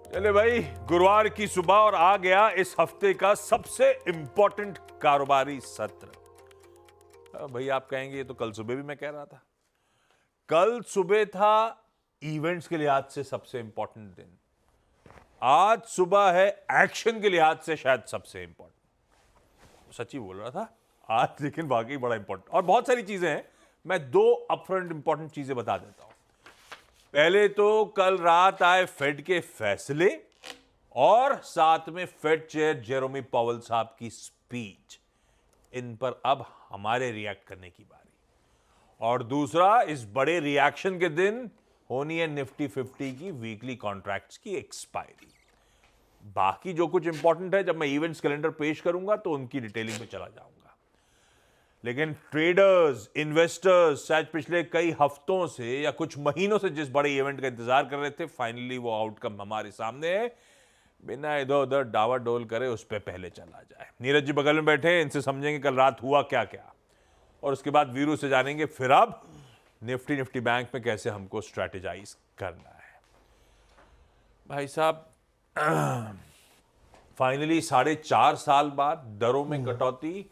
चले भाई, गुरुवार की सुबह और आ गया इस हफ्ते का सबसे इंपॉर्टेंट कारोबारी सत्र। भाई आप कहेंगे ये तो कल सुबह भी मैं कह रहा था। कल सुबह था इवेंट्स के लिहाज से सबसे इंपॉर्टेंट दिन। आज सुबह है एक्शन के लिहाज से शायद सबसे इंपॉर्टेंट। सच्ची बोल रहा था आज, लेकिन वाकई बड़ा इंपॉर्टेंट और बहुत सारी चीजें हैं। मैं दो अपफ्रंट इंपॉर्टेंट चीजें बता देता हूं। पहले तो कल रात आए फेड के फैसले और साथ में फेड चेयर जेरोमी पावेल साहब की स्पीच। इन पर अब हमारे रिएक्ट करने की बारी। और दूसरा, इस बड़े रिएक्शन के दिन होनी है निफ्टी 50 की वीकली कॉन्ट्रैक्ट्स की एक्सपायरी। बाकी जो कुछ इंपॉर्टेंट है जब मैं इवेंट्स कैलेंडर पेश करूंगा तो उनकी डिटेलिंग में चला जाऊंगा। लेकिन ट्रेडर्स, इन्वेस्टर्स शायद पिछले कई हफ्तों से या कुछ महीनों से जिस बड़े इवेंट का इंतजार कर रहे थे, फाइनली वो आउटकम हमारे सामने है। बिना इधर उधर डावाडोल करे उस पर पहले चला जाए। नीरज जी बगल में बैठे हैं, इनसे समझेंगे कल रात हुआ क्या क्या, और उसके बाद वीरू से जानेंगे फिर अब निफ्टी बैंक में कैसे हमको स्ट्रैटेजाइज करना है। भाई साहब, फाइनली 4.5 साल बाद दरों में कटौती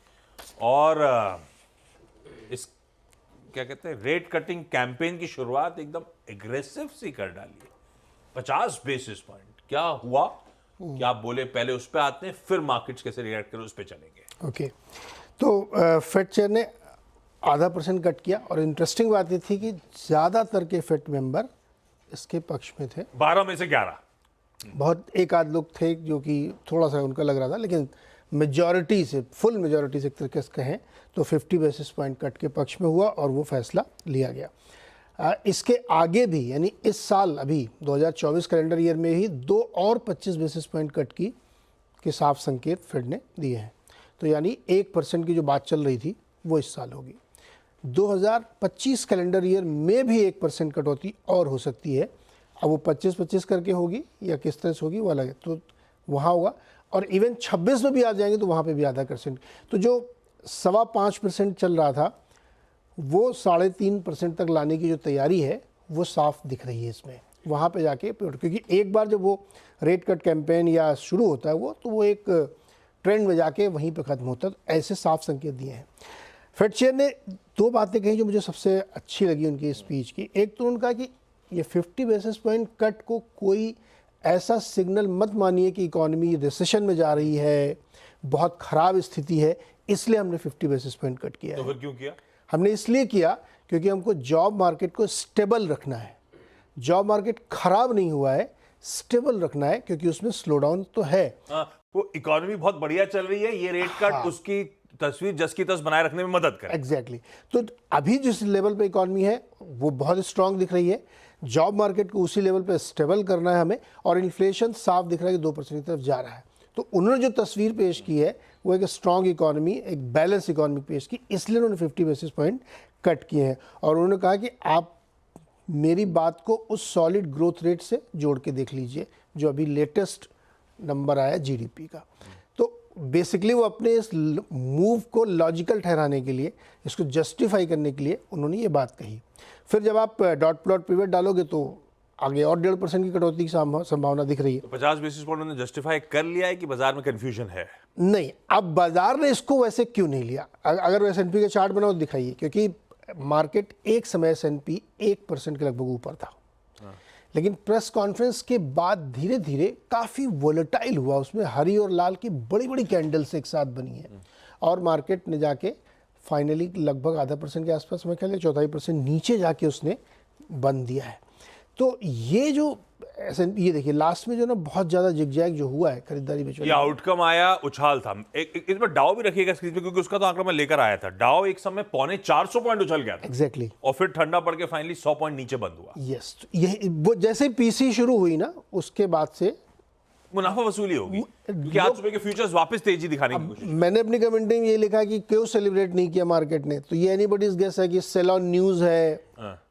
और इस क्या कहते हैं रेट कटिंग कैंपेन की शुरुआत एकदम एग्रेसिव सी कर डाली है। 50 बेसिस पॉइंट क्या हुआ, क्या बोले, पहले उस पर आते हैं, फिर मार्केट्स कैसे रिएक्ट करें उस पर चलेंगे। ओके, तो फेड चेयर ने 0.5% कट किया और इंटरेस्टिंग बात ये थी कि ज़्यादातर के फेड मेंबर इसके पक्ष में थे। 12 में से 11। बहुत एक आध लोग थे जो कि थोड़ा सा उनका लग रहा था, लेकिन मेजॉरिटी से, फुल मेजॉरिटी से एक तरीके से कहें तो 50 बेसिस पॉइंट कट के पक्ष में हुआ और वो फैसला लिया गया। इसके आगे भी, यानी इस साल अभी 2024 कैलेंडर ईयर में ही 2 और 25 बेसिस पॉइंट कट के साफ संकेत फेड ने दिए हैं। तो यानी 1% की जो बात चल रही थी वो इस साल होगी। 2025 कैलेंडर ईयर में भी 1% कटौती और हो सकती है। अब वो 25-25 करके होगी या किस तरह से होगी वो अलग है, तो वहाँ होगा। और इवन 26 में भी आ जाएंगे तो वहाँ पे भी 0.5%। तो जो 5.25% चल रहा था वो 3.5% तक लाने की जो तैयारी है वो साफ दिख रही है इसमें। वहाँ पे जाके, क्योंकि एक बार जब वो रेट कट कैंपेन या शुरू होता है वो, तो वो एक ट्रेंड में जाके वहीं पे ख़त्म होता है। तो ऐसे साफ संकेत दिए हैं। फेड चेयर ने 2 बातें कही जो मुझे सबसे अच्छी लगी उनकी स्पीच की। एक तो उन्होंने कहा कि ये 50 बेसिस पॉइंट कट को कोई ऐसा सिग्नल मत मानिए कि इकॉनमी रिसेशन में जा रही है, बहुत ख़राब स्थिति है, इसलिए हमने 50 बेसिस पॉइंट कट किया है। तो फिर क्यों किया? हमने इसलिए किया क्योंकि हमको जॉब मार्केट को स्टेबल रखना है। जॉब मार्केट खराब नहीं हुआ है, स्टेबल रखना है, क्योंकि उसमें स्लो डाउन तो है। वो इकोनॉमी बहुत बढ़िया चल रही है, ये रेट कट उसकी तस्वीर जस की तस बनाए रखने में मदद करे। एग्जैक्टली। तो अभी जिस लेवल पे इकॉनमी है वो बहुत स्ट्रांग दिख रही है। जॉब मार्केट को उसी लेवल पे स्टेबल करना है हमें, और इन्फ्लेशन साफ दिख रहा है कि 2% की तरफ जा रहा है। तो उन्होंने जो तस्वीर पेश की है वो एक स्ट्रांग इकॉनमी, एक बैलेंस इकॉनमी पेश की, इसलिए उन्होंने 50 बेसिस पॉइंट कट किए हैं। और उन्होंने कहा कि आप मेरी बात को उस सॉलिड ग्रोथ रेट से जोड़ के देख लीजिए जो अभी लेटेस्ट नंबर आया जीडीपी का। तो बेसिकली वो अपने इस मूव को लॉजिकल ठहराने के लिए, इसको जस्टिफाई करने के लिए उन्होंने ये बात कही। फिर जब आप डॉट प्लॉट पिवट डालोगे तो आगे और 1.5% की कटौती की संभावना दिख रही है। तो 50 बेसिस पॉइंट उन्होंने जस्टिफाई कर लिया है कि बाजार में कंफ्यूजन है? नहीं, अब बाजार ने इसको वैसे क्यों नहीं लिया? अगर S&P का चार्ट बनाओ दिखाइए, क्योंकि मार्केट एक समय S&P 1% के लगभग ऊपर था, लेकिन प्रेस कॉन्फ्रेंस के बाद धीरे धीरे काफ़ी वोलेटाइल हुआ। उसमें हरी और लाल की बड़ी बड़ी कैंडल्स एक साथ बनी है और मार्केट ने जाके फाइनली लगभग 0.5% के आसपास, मैं ख्याल 0.25% नीचे जाके उसने बंद दिया है। तो ये जो ये देखिए लास्ट में जो ना बहुत ज़्यादा जिगजैग जो हुआ है खरीदारी में, ये आउटकम आया, उछाल था। इस बार डाउ भी रखिएगा स्क्रीन पे, क्योंकि उसका तो आंकड़ा मैं लेकर आया था। डाउ एक समय 450 पॉइंट उछल गया था। एग्जैक्टली। और फिर ठंडा पड़ के फाइनली 100 पॉइंट नीचे बंद हुआ। यस, ये वो जैसे पीसी शुरू हुई ना उसके बाद से मुनाफा वसूली होगी, क्योंकि आज सुबह के फ्यूचर्स वापस तेजी दिखाने की कोशिश। मैंने अपनी कमेंट्री में ये लिखा कि क्यों सेलिब्रेट नहीं किया मार्केट ने, तो ये एनीबॉडीज गेस है कि सेल ऑन न्यूज़ है,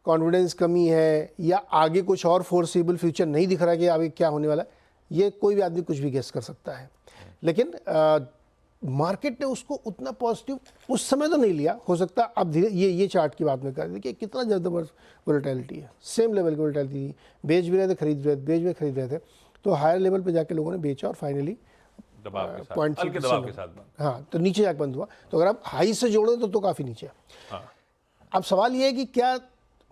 कॉन्फिडेंस कमी है, या आगे कुछ और फोर्सेबल फ्यूचर नहीं दिख रहा कि आगे क्या होने वाला है। ये कोई भी आदमी कुछ भी गेस कर सकता है, लेकिन मार्केट ने उसको उतना पॉजिटिव उस समय तो नहीं लिया। हो सकता अब धीरे ये चार्ट की बात में कर देखिए कितना ज़्यादा वोलेटिलिटी है, सेम लेवल की वोलेटिलिटी, बेच भी रहे थे खरीद रहे थे, बेच भी खरीद रहे थे। तो हायर लेवल पे जाके लोगों ने बेचा और फाइनली दबाव के साथ, 0.3% हल्के दबाव के साथ बंद। हाँ, तो नीचे जाके बंद हुआ। तो अगर आप हाई से जोड़ो तो काफ़ी नीचे है। हाँ। अब सवाल ये है कि क्या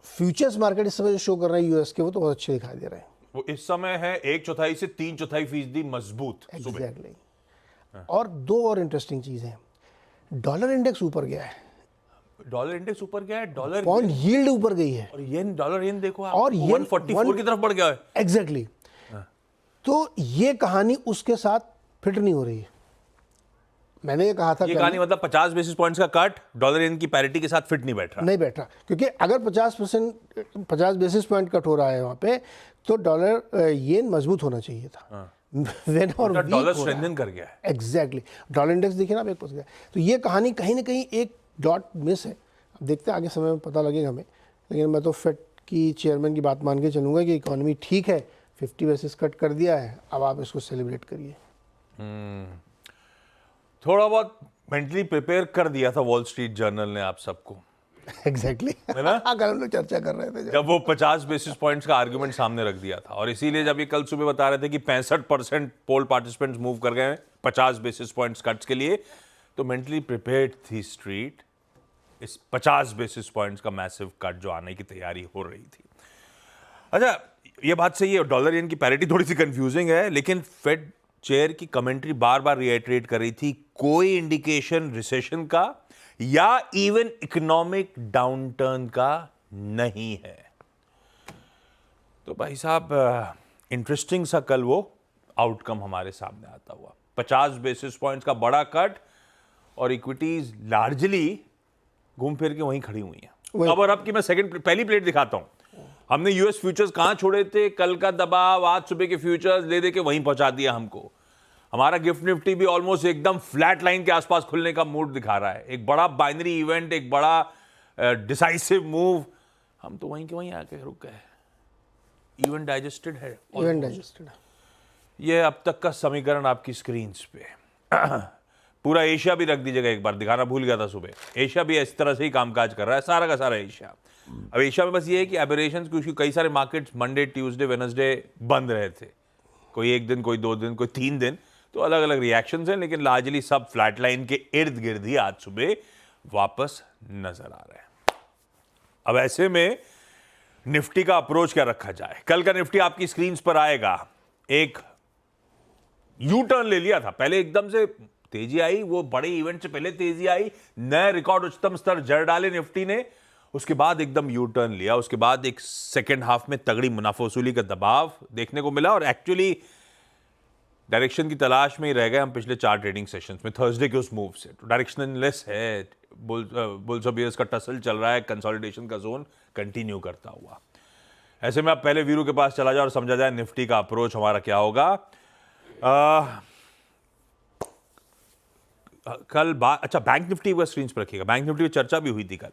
फ्यूचर्स मार्केट इस समय जो शो कर रहे हैं यूएस के, वो तो बहुत अच्छे दिखाई दे रहे हैं। वो इस समय है 1/4 से 3/4% मजबूत सुबह। एग्जैक्टली। और दो और इंटरेस्टिंग चीज़ हैं, डॉलर इंडेक्स ऊपर गया है, डॉलर इंडेक्स ऊपर गया है, डॉलर बॉन्ड यील्ड ऊपर गई है, और येन, डॉलर येन देखो आप, और येन 144 की तरफ बढ़ गया है। एग्जैक्टली। तो ये कहानी उसके साथ फिट नहीं हो रही है। मैंने ये कहा था ये कल, कहानी मतलब 50 बेसिस पॉइंट्स का कट डॉलर येन की पैरिटी के साथ फिट नहीं बैठ रहा। नहीं बैठ रहा, क्योंकि अगर 50 बेसिस पॉइंट कट हो रहा है वहां पे, तो डॉलर येन मजबूत होना चाहिए था। वेन और वीक डॉलर हो रहा है। स्ट्रेंथन कर गया है। एग्जैक्टली। डॉलर इंडेक्स देखिए ना, आप 1 गया। तो ये कहानी कहीं ना कहीं एक डॉट मिस है। अब देखते हैं आगे समय में पता लगेगा हमें, लेकिन मैं तो फेड की चेयरमैन की बात मान के चलूंगा कि इकोनॉमी ठीक है, 50 बेसिस कट कर दिया है, अब आप इसको सेलिब्रेट करिए। थोड़ा बहुत मेंटली प्रिपेयर कर दिया था वॉल स्ट्रीट जर्नल ने आप सबको, एग्जैक्टली। है ना? कल हम लोग चर्चा कर रहे थे जब वो 50 बेसिस पॉइंट्स का आर्गुमेंट सामने रख दिया था, और इसीलिए जब ये कल सुबह बता रहे थे कि 65% पोल पार्टिसिपेंट्स मूव कर गए 50 बेसिस पॉइंट्स कट्स के लिए, तो मेंटली प्रिपेयर्ड थी स्ट्रीट इस 50 बेसिस पॉइंट्स का मैसिव कट जो आने की तैयारी हो रही थी। अच्छा, ये बात सही है, डॉलर येन की पैरिटी थोड़ी सी कंफ्यूजिंग है, लेकिन फेड चेयर की कमेंट्री बार बार रिएटरेट कर रही थी, कोई इंडिकेशन रिसेशन का या इवन इकोनॉमिक डाउनटर्न का नहीं है। तो भाई साहब, इंटरेस्टिंग सा कल वो आउटकम हमारे सामने आता हुआ, 50 बेसिस पॉइंट्स का बड़ा कट, और इक्विटीज लार्जली घूम फिर के वहीं खड़ी हुई हैं। अब और अब की मैं पहली प्लेट दिखाता हूं। हमने यूएस फ्यूचर्स कहां छोड़े थे, कल का दबाव आज सुबह के फ्यूचर्स ले दे के वहीं पहुंचा दिया हमको। हमारा गिफ्ट निफ्टी भी ऑलमोस्ट एकदम फ्लैट लाइन के आसपास खुलने का मूड दिखा रहा है। एक बड़ा बाइनरी इवेंट, एक बड़ा डिसाइसिव मूव, हम तो वहीं के वहीं आके रुक गए। इवेंट डाइजेस्टेड है, इवेंट डाइजेस्टेड। ये अब तक का समीकरण आपकी स्क्रीन पे। पूरा एशिया भी रख दीजिएगा, एक बार दिखाना भूल गया था सुबह। एशिया भी इस तरह से ही कामकाज कर रहा है, सारा का सारा एशिया। अब एशिया में बस ये है कि एबरेशंस, क्योंकि कई सारे मार्केट्स मंडे, ट्यूसडे, वेडनेसडे बंद रहे थे, कोई एक दिन, कोई 2 दिन, कोई 3 दिन, तो अलग अलग रिएक्शंस हैं, लेकिन लार्जली सब फ्लैट लाइन के इर्द गिर्द ही आज सुबह वापस नजर आ रहे हैं। अब ऐसे में निफ्टी का अप्रोच क्या रखा जाए? कल का निफ्टी आपकी स्क्रीन पर आएगा, एक यू टर्न ले लिया था, पहले एकदम से तेजी आई, वो बड़े इवेंट से पहले तेजी आई, नए रिकॉर्ड उच्चतम स्तर जड़ डाले निफ्टी ने, उसके बाद एकदम यू टर्न लिया, उसके बाद एक सेकेंड हाफ में तगड़ी मुनाफा वसूली का दबाव देखने को मिला, और एक्चुअली डायरेक्शन की तलाश में ही रह गए हम पिछले 4 ट्रेडिंग सेशंस में थर्सडे के उस मूव से। तो डायरेक्शनलेस है, बुल्स और बियर्स का टसल चल रहा है, कंसोलिडेशन का जोन कंटिन्यू करता हुआ। ऐसे में आप पहले वीरू के पास चला जाए और समझा जाए निफ्टी का अप्रोच हमारा क्या होगा। कल अच्छा, बैंक निफ्टी को स्क्रीन पर रखिएगा, बैंक निफ्टी की चर्चा भी हुई थी कल।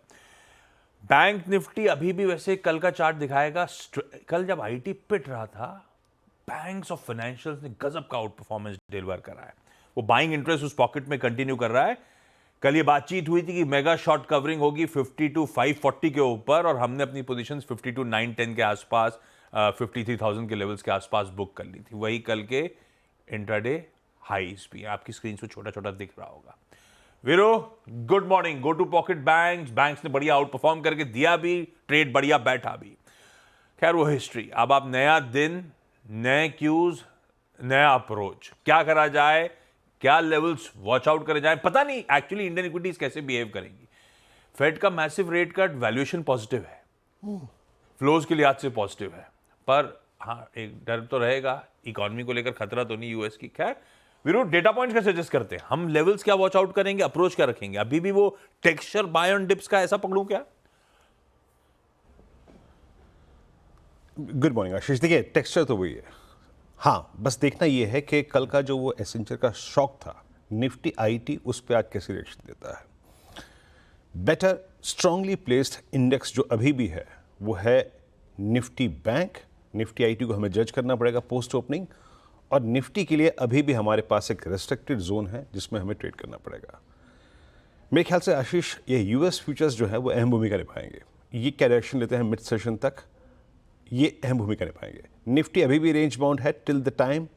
बैंक निफ्टी अभी भी वैसे कल का चार्ट दिखाएगा, कल जब आईटी पिट रहा था, बैंक्स और फाइनेंशियल्स ने गजब का आउट परफॉर्मेंस डिलीवर करा है। वो बाइंग इंटरेस्ट उस पॉकेट में कंटिन्यू कर रहा है। कल ये बातचीत हुई थी कि मेगा शॉर्ट कवरिंग होगी 52,540 के ऊपर, और हमने अपनी पोजीशंस 52,910 के आसपास, 53,000 के लेवल्स के आसपास बुक कर ली थी। वही कल के इंट्राडे हाईज भी आपकी स्क्रीन पे छोटा छोटा दिख रहा होगा। वीरो, good morning. Go to pocket banks ने बढ़िया आउट परफॉर्म करके दिया भी, ट्रेड बढ़िया बैठा भी। खैर वो हिस्ट्री। अब आप नया दिन, नए क्यूज, नया अप्रोच, क्या करा जाए, क्या लेवल्स वॉच आउट करे जाए, पता नहीं एक्चुअली इंडियन इक्विटीज कैसे बिहेव करेंगी। फेड का massive rate cut, valuation positive है, फ्लोज के लिहाज से पॉजिटिव है, पर हाँ एक डर तो रहेगा, इकोनॉमी को लेकर खतरा तो नहीं यूएस की। खैर वीरो, डेटा पॉइंट्स का सजेस्ट करते हैं हम, लेवल्स क्या वॉच आउट करेंगे, अप्रोच क्या रखेंगे? अभी भी वो टेक्सचर बाय ऑन डिप्स का ऐसा पकड़ूं क्या? गुड मॉर्निंग आशीष। देखिए, टेक्सचर तो वही है, हाँ, बस देखना ये है कि कल का जो वो एसेंचर का शॉक था, निफ्टी आईटी उस पर आज कैसे रिएक्शन देता है। बेटर स्ट्रांगली प्लेस्ड इंडेक्स जो अभी भी है वो है निफ्टी बैंक। निफ्टी आईटी को हमें जज करना पड़ेगा पोस्ट ओपनिंग, और निफ्टी के लिए अभी भी हमारे पास एक रेस्ट्रिक्टेड जोन है जिसमें हमें ट्रेड करना पड़ेगा। मेरे ख्याल से आशीष, ये यूएस फ्यूचर्स जो है वो अहम भूमिका निभाएंगे। ये क्या डायरेक्शन लेते हैं मिड सेशन तक, ये अहम भूमिका निभाएंगे। निफ्टी अभी भी रेंज बाउंड है till the time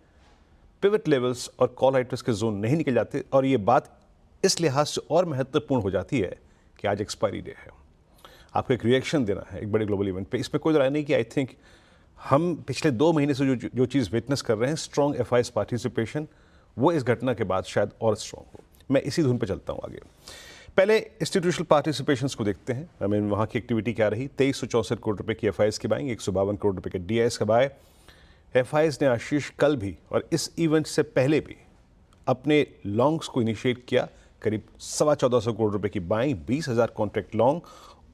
pivot levels और कॉल राइटर्स के जोन नहीं निकल जाते, और ये बात इस लिहाज से और महत्वपूर्ण हो जाती है कि आज एक्सपायरी डे है। आपको एक रिएक्शन देना है एक बड़े ग्लोबल इवेंट पे, इसमें कोई राय नहीं कि आई थिंक हम पिछले 2 महीने से जो चीज़ विटनेस कर रहे हैं, स्ट्रॉन्ग एफआईएस पार्टिसिपेशन, वो इस घटना के बाद शायद और स्ट्रॉन्ग हो। मैं इसी धुन पे चलता हूँ आगे। पहले इंस्टीट्यूशनल पार्टिसिपेशंस को देखते हैं। आई मीन वहाँ की एक्टिविटी क्या रही। 2364 करोड़ रुपए की एफआईएस की बाइंग, 152 करोड़ रुपए के डीआईएस का बाय। एफआईएस ने आशीष कल भी और इस इवेंट से पहले भी अपने लॉन्ग्स को इनिशिएट किया। करीब 1425 करोड़ रुपए की बाइंग, 20,000 कॉन्ट्रैक्ट लॉन्ग,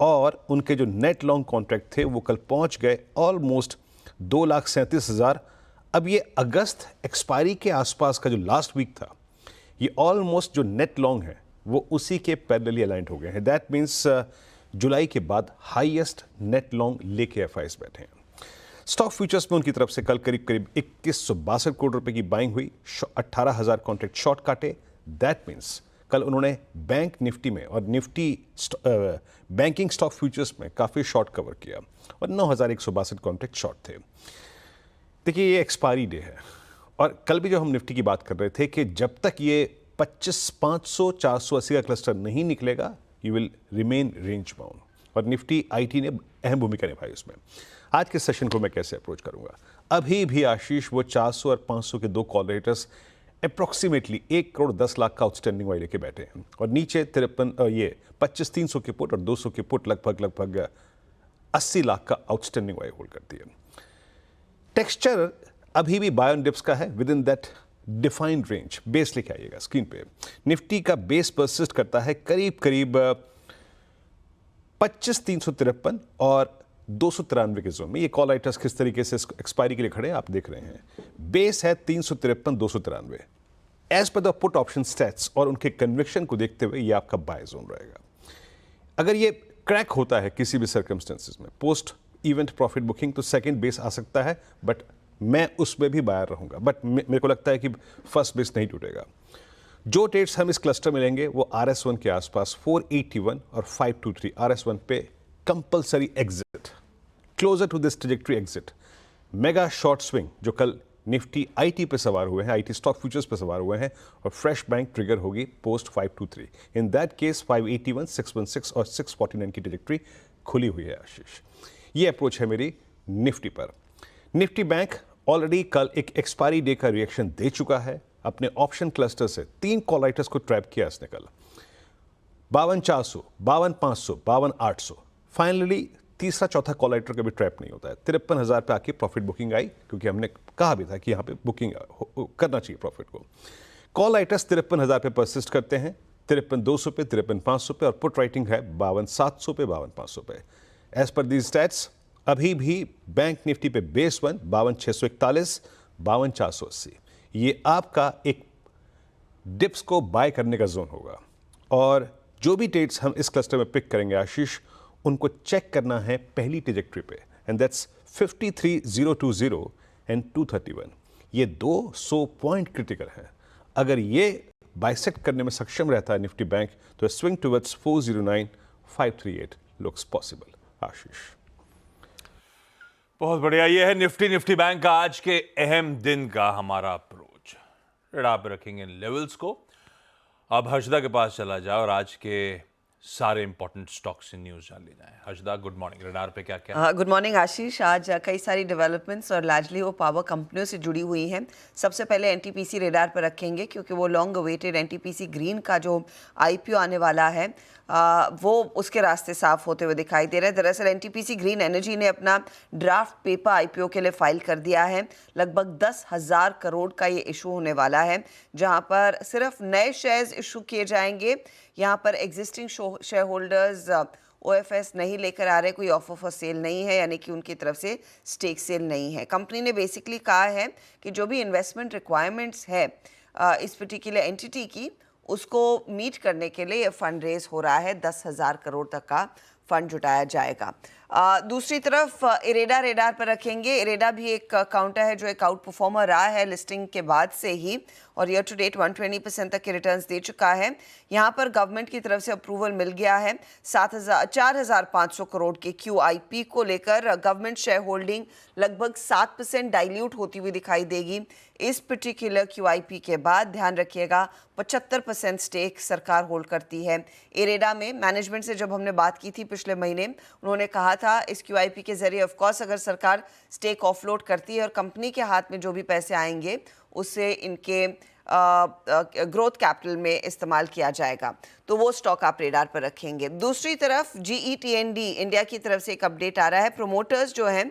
और उनके जो नेट लॉन्ग कॉन्ट्रैक्ट थे वो कल पहुंच गए ऑलमोस्ट 2,37,000। अब ये अगस्त एक्सपायरी के आसपास का जो लास्ट वीक था, ये ऑलमोस्ट जो नेट लॉन्ग है वो उसी के पैरेलली अलाइंड हो गए हैं। दैट मीन्स जुलाई के बाद हाईएस्ट नेट लॉन्ग लेके एफआईएस बैठे हैं। स्टॉक फ्यूचर्स में उनकी तरफ से कल करीब 2162 करोड़ रुपए की बाइंग हुई, 18,000 कॉन्ट्रैक्ट शॉर्ट काटे। दैट मीन्स कल उन्होंने बैंक निफ्टी में और निफ्टी बैंकिंग स्टॉक फ्यूचर्स में काफ़ी शॉर्ट कवर किया और 9,162 कॉन्ट्रैक्ट शॉर्ट थे। देखिए ये एक्सपायरी डे है, और कल भी जो हम निफ्टी की बात कर रहे थे कि जब तक ये 25,500 480 का क्लस्टर नहीं निकलेगा, you will remain range bound, और निफ्टी आईटी ने अहम भूमिका निभाई उसमें। आज के सेशन को मैं कैसे अप्रोच करूंगा? अभी भी आशीष वो 400 और 500 के 2 कॉल रेटर्स अप्रोक्सीमेटली 1 करोड़ 10 लाख का आउटस्टैंडिंग वाले लेके बैठे हैं, और नीचे 25,300 के पुट और 200 के पुट लगभग 80 लाख का आउटस्टैंडिंग वाले होल्ड करती है। टेक्सचर अभी भी बाय ऑन डिप्स का है with in that defined range. Base लेके आइएगा स्क्रीन पे। निफ्टी का बेस परसिस्ट करता है करीब 25,353 और 293 के जोन में। ये कॉल राइटर्स किस तरीके से एक्सपायरी के लिए खड़े हैं आप देख रहे हैं। बेस है 353 293 as per the put option stats, और उनके कन्विक्शन को देखते हुए ये आपका बाय जोन रहेगा। अगर ये क्रैक होता है किसी भी सर्कमस्टेंसेस में पोस्ट इवेंट प्रॉफिट बुकिंग, तो सेकंड बेस आ सकता है, बट मैं उसमें भी बायर रहूंगा। बट मेरे को लगता है कि फर्स्ट बेस नहीं टूटेगा। जो ट्रेड्स हम इस क्लस्टर में लेंगे वो RS1 के आसपास 481 और 523 RS1 पे compulsory exit, closer to this trajectory exit. Mega short swing जो कल निफ्टी आईटी पे सवार हुए हैं, आईटी स्टॉक फ्यूचर्स पे सवार हुए हैं, और फ्रेश बैंक ट्रिगर होगी पोस्ट 523। इन दैट केस 581, 616 और 649 की ट्रेजेक्टरी खुली हुई है आशीष। ये अप्रोच है मेरी निफ्टी पर। निफ्टी बैंक ऑलरेडी कल एक एक्सपायरी डे का रिएक्शन दे चुका है। अपने ऑप्शन क्लस्टर से 3 कॉल राइटर्स को ट्रैप किया इसने कल, 52,400, 52,500, 52,800। फाइनली तीसरा चौथा कॉल राइटर का भी ट्रैप नहीं होता है। 53,000 पे आके प्रॉफिट बुकिंग आई, क्योंकि हमने कहा भी था कि यहाँ पे बुकिंग करना चाहिए प्रॉफिट को। कॉल राइटर्स 53,000 पे परसिस्ट करते हैं, 53,200 पे, 53,500 पे, और पुट राइटिंग है 52,700 पे, 52,500 पे। एज पर दीज स्टैट्स अभी भी बैंक निफ्टी पे बेस 1 52,641, 52,480। ये आपका एक डिप्स को बाय करने का जोन होगा, और जो भी ट्रेड्स हम इस क्लस्टर में पिक करेंगे आशीष, उनको चेक करना है पहली ट्रेजेक्टरी पे, एंड दैट्स 53,020 एंड 231। ये 200 पॉइंट क्रिटिकल है। अगर ये बाइसेक्ट करने में सक्षम रहता है निफ्टी बैंक, तो स्विंग टुवर्ड्स 409 538 लुक्स पॉसिबल। आशीष, बहुत बढ़िया। ये है निफ्टी बैंक का आज के अहम दिन का हमारा अप्रोच। रेडार पे रखेंगे इन लेवल्स को। अब हर्षदा के पास चला जाए और आज के सारे इंपॉर्टेंट स्टॉक्स से न्यूज जान ली जाए। Harshada, good morning. रेडार पे क्या क्या? गुड मॉर्निंग आशीष। आज कई सारी डेवलपमेंट्स और लार्जली वो पावर कंपनियों से जुड़ी हुई हैं। सबसे पहले एनटीपीसी रेडार पर रखेंगे, क्योंकि वो लॉन्ग अवेटेड एनटीपीसी ग्रीन का जो आईपीओ आने वाला है वो उसके रास्ते साफ होते हुए दिखाई दे रहे हैं। दरअसल एनटीपीसी ग्रीन एनर्जी ने अपना ड्राफ्ट पेपर आईपीओ के लिए फाइल कर दिया है। लगभग 10,000 करोड़ का ये इशू होने वाला है, जहां पर सिर्फ नए शेयर्स इशू किए जाएंगे। यहाँ पर एग्जिस्टिंग शेयर होल्डर्स OFS नहीं लेकर आ रहे, कोई ऑफर फॉर सेल नहीं है, यानी कि उनकी तरफ से स्टेक सेल नहीं है। कंपनी ने बेसिकली कहा है कि जो भी इन्वेस्टमेंट रिक्वायरमेंट्स है इस पर्टिकुलर एंटिटी की, उसको मीट करने के लिए ये फंड रेज हो रहा है। 10,000 करोड़ तक का फंड जुटाया जाएगा। दूसरी तरफ इरेडा रेडार पर रखेंगे। इरेडा भी एक काउंटर है जो एक आउट परफॉर्मर रहा है लिस्टिंग के बाद से ही, और ईयर टू डेट 120% तक के रिटर्न्स दे चुका है। यहाँ पर गवर्नमेंट की तरफ से अप्रूवल मिल गया है। 4,500 करोड़ के QIP को लेकर गवर्नमेंट शेयर होल्डिंग लगभग 7% डाइल्यूट होती हुई दिखाई देगी इस पर्टिकुलर QIP के बाद। ध्यान रखिएगा 75% स्टेक सरकार होल्ड करती है इरेडा में। मैनेजमेंट से जब हमने बात की थी पिछले महीने, उन्होंने कहा था इस QIP के जरिए ऑफ कोर्स अगर सरकार स्टेक ऑफलोड करती है और कंपनी के हाथ में जो भी पैसे आएंगे उससे इनके ग्रोथ कैपिटल में इस्तेमाल किया जाएगा, तो वो स्टॉक आप रेडार पर रखेंगे। दूसरी तरफ GETND इंडिया की तरफ से एक अपडेट आ रहा है। प्रोमोटर्स जो हैं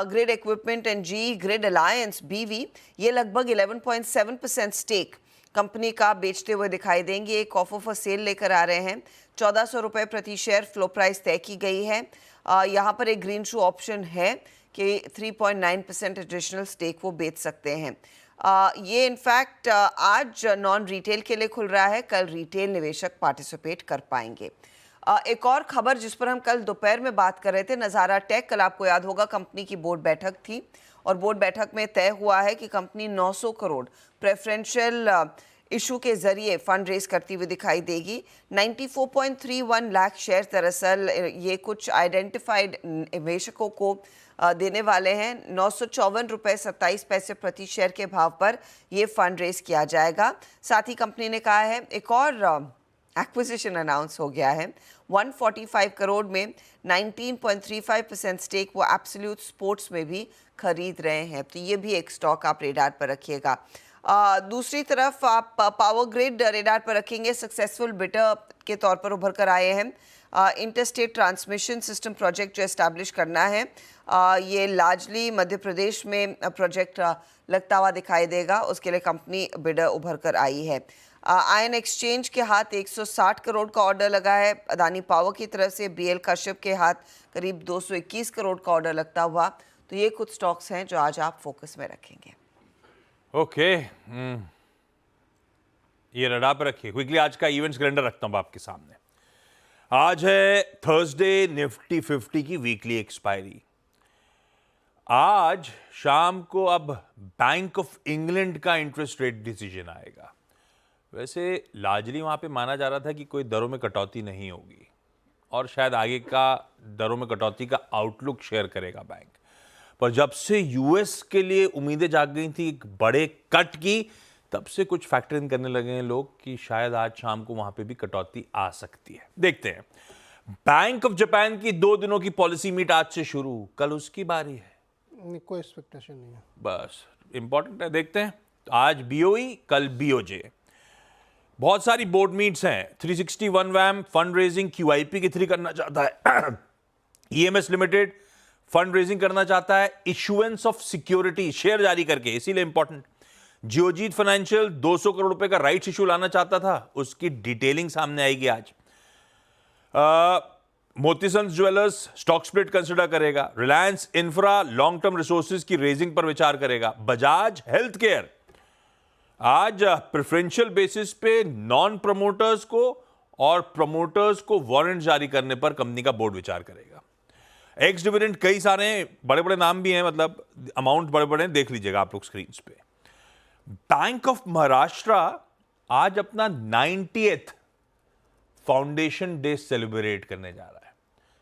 grid equipment and GE grid alliance BV, ये लगभग 11.7% स्टेक कंपनी का बेचते हुए दिखाई देंगे। एक ऑफर फॉर सेल लेकर आ रहे हैं। 1400 रुपये प्रति शेयर फ्लो प्राइस तय की गई है। यहाँ पर एक ग्रीन शू ऑप्शन है कि 3.9% एडिशनल स्टेक वो बेच सकते हैं। ये इनफैक्ट आज नॉन रिटेल के लिए खुल रहा है, कल रिटेल निवेशक पार्टिसिपेट कर पाएंगे। एक और खबर जिस पर हम कल दोपहर में बात कर रहे थे, नज़ारा टेक। कल आपको याद होगा कंपनी की बोर्ड बैठक थी और बोर्ड बैठक में तय हुआ है कि कंपनी 900 करोड़ प्रेफरेंशियल इशू के जरिए फंड रेज करती हुई दिखाई देगी। 94.31 लाख शेयर दरअसल ये कुछ आइडेंटिफाइड निवेशकों को देने वाले हैं। 954 रुपये 27 पैसे प्रति शेयर के भाव पर यह फंड रेज किया जाएगा। साथ ही कंपनी ने कहा है एक और एक्विजिशन अनाउंस हो गया है। 145 करोड़ में 19.35% स्टेक वो एब्सोल्यूट स्पोर्ट्स में भी खरीद रहे हैं, तो ये भी एक स्टॉक आप रेडार पर रखिएगा। दूसरी तरफ आप पावर ग्रिड रेडार पर रखेंगे। सक्सेसफुल बिडर के तौर पर उभर कर आए हैं। इंटरस्टेट ट्रांसमिशन सिस्टम प्रोजेक्ट जो एस्टैब्लिश करना है, ये लार्जली मध्य प्रदेश में प्रोजेक्ट लगता हुआ दिखाई देगा। उसके लिए कंपनी बिडर उभर कर आई है। आयन एक्सचेंज के हाथ 160 करोड़ का ऑर्डर लगा है। अदानी पावर की तरफ से BL कश्यप के हाथ करीब 221 करोड़ का ऑर्डर लगता हुआ। तो ये कुछ स्टॉक्स हैं जो आज आप फोकस में रखेंगे। ओके, ये रडार पर रखिए। क्विकली आज का इवेंट्स कैलेंडर रखता हूं आपके सामने। आज है थर्सडे, निफ्टी 50 की वीकली एक्सपायरी। आज शाम को अब बैंक ऑफ इंग्लैंड का इंटरेस्ट रेट डिसीजन आएगा। वैसे लार्जली वहां पे माना जा रहा था कि कोई दरों में कटौती नहीं होगी और शायद आगे का दरों में कटौती का आउटलुक शेयर करेगा बैंक। पर जब से यूएस के लिए उम्मीदें जाग गई थी एक बड़े कट की, तब से कुछ फैक्टर इन करने लगे हैं लोग कि शायद आज शाम को वहां पे भी कटौती आ सकती है। देखते हैं। बैंक ऑफ जापान की 2 दिनों की पॉलिसी मीट आज से शुरू, कल उसकी बारी है। कोई एक्सपेक्टेशन नहीं है, बस इंपॉर्टेंट है, देखते हैं। आज BOE, कल BOJ। बहुत सारी बोर्ड मीट्स हैं। 361 वैम फंड रेजिंग QIP की 3 करना चाहता है। EMS लिमिटेड फंड रेजिंग करना चाहता है इशुएंस ऑफ सिक्योरिटी शेयर जारी करके, इसीलिए इंपॉर्टेंट। जियोजीत फाइनेंशियल 200 करोड़ रुपए का राइट्स इशू लाना चाहता था, उसकी डिटेलिंग सामने आएगी आज। Motisons jewellers stock split consider करेगा। Reliance infra long term resources की रेजिंग पर विचार करेगा। बजाज हेल्थ केयर आज प्रेफरेंशियल बेसिस पे नॉन प्रमोटर्स को और प्रमोटर्स को वारंट जारी करने पर कंपनी का बोर्ड विचार करेगा। एक्स डिविडेंड कई सारे बड़े बड़े नाम भी हैं, मतलब अमाउंट बड़े बड़े, देख लीजिएगा आप लोग स्क्रीन पे। बैंक ऑफ महाराष्ट्र आज अपना 90th फाउंडेशन डे सेलिब्रेट करने जा रहा है,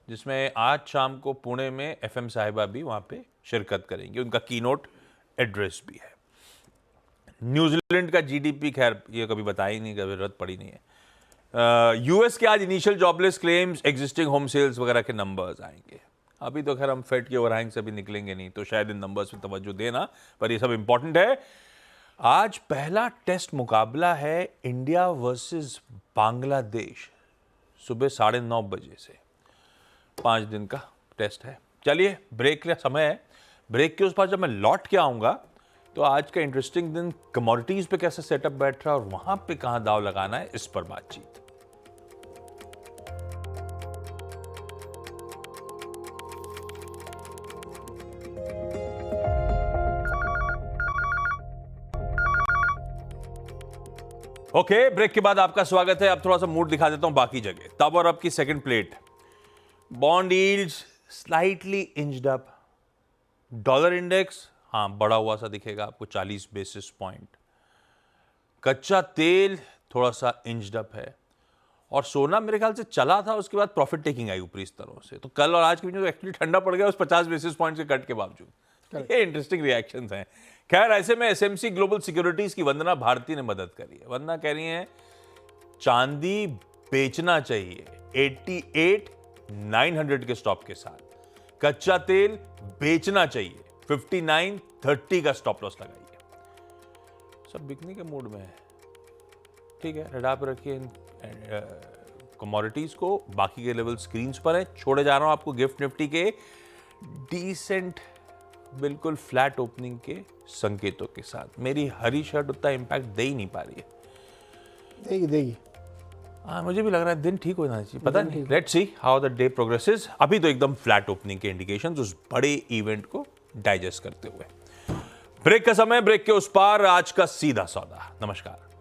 जिसमें आज शाम को पुणे में FM साहिबा भी वहां पे शिरकत करेंगे। उनका कीनोट एड्रेस भी है। न्यूजीलैंड का GDP, खैर ये कभी बताया ही नहीं, कभी जरूरत पड़ी नहीं है। US के आज initial jobless claims, existing home sales वगैरह के नंबर्स आएंगे। अभी तो खैर हम फेड के ओवरहैंग से भी निकलेंगे नहीं, तो शायद इन नंबर्स पे तवज्जो देना, पर ये सब इंपॉर्टेंट है। आज पहला टेस्ट मुकाबला है इंडिया वर्सेस बांग्लादेश, सुबह 9:30 बजे से 5 दिन का टेस्ट है। चलिए ब्रेक का समय है। ब्रेक के उस पास जब मैं लौट के आऊंगा तो आज का इंटरेस्टिंग दिन कमोडिटीज पे कैसे सेटअप बैठ रहा है और वहां पे कहां दाव लगाना है, इस पर बातचीत। ओके, ब्रेक के बाद आपका स्वागत है। अब थोड़ा सा मूड दिखा देता हूं बाकी जगह। तब और अब की second plate. Bond yields slightly inched up. Dollar index हाँ बढ़ा हुआ सा दिखेगा आपको 40 बेसिस पॉइंट। कच्चा तेल थोड़ा सा इंच्ड अप है और सोना मेरे ख्याल से चला था, उसके बाद प्रॉफिट टेकिंग आई ऊपरी स्तरों से। तो कल और आज के बीच में एक्चुअली ठंडा पड़ गया उस 50 बेसिस पॉइंट के कट के बावजूद। ये इंटरेस्टिंग रिएक्शंस हैं। खैर ऐसे में एसएमसी ग्लोबल सिक्योरिटीज की वंदना भारती ने मदद करी है। वंदना कह रही हैं चांदी बेचना चाहिए 88,900 के स्टॉप के साथ, कच्चा तेल बेचना चाहिए 59.30 का स्टॉप लॉस लगाइए। सब बिकने के मूड में है, ठीक है। रडार पर रखिए इन कमोडिटीज को। बाकी के लेवल स्क्रीन्स पर हैं। छोड़े जा रहा हूं आपको गिफ्ट निफ्टी के डिसेंट बिल्कुल फ्लैट ओपनिंग के संकेतों के साथ। मेरी हरी शर्ट उतना इंपैक्ट दे ही नहीं पा रही है। देगी हाँ मुझे भी लग रहा है दिन ठीक हो जाना चाहिए, पता नहीं। Let's see how the day progresses. अभी तो एकदम फ्लैट ओपनिंग के इंडिकेशंस उस बड़े इवेंट को डाइजेस्ट करते हुए। ब्रेक का समय, ब्रेक के उस पार आज का सीधा सौदा। नमस्कार।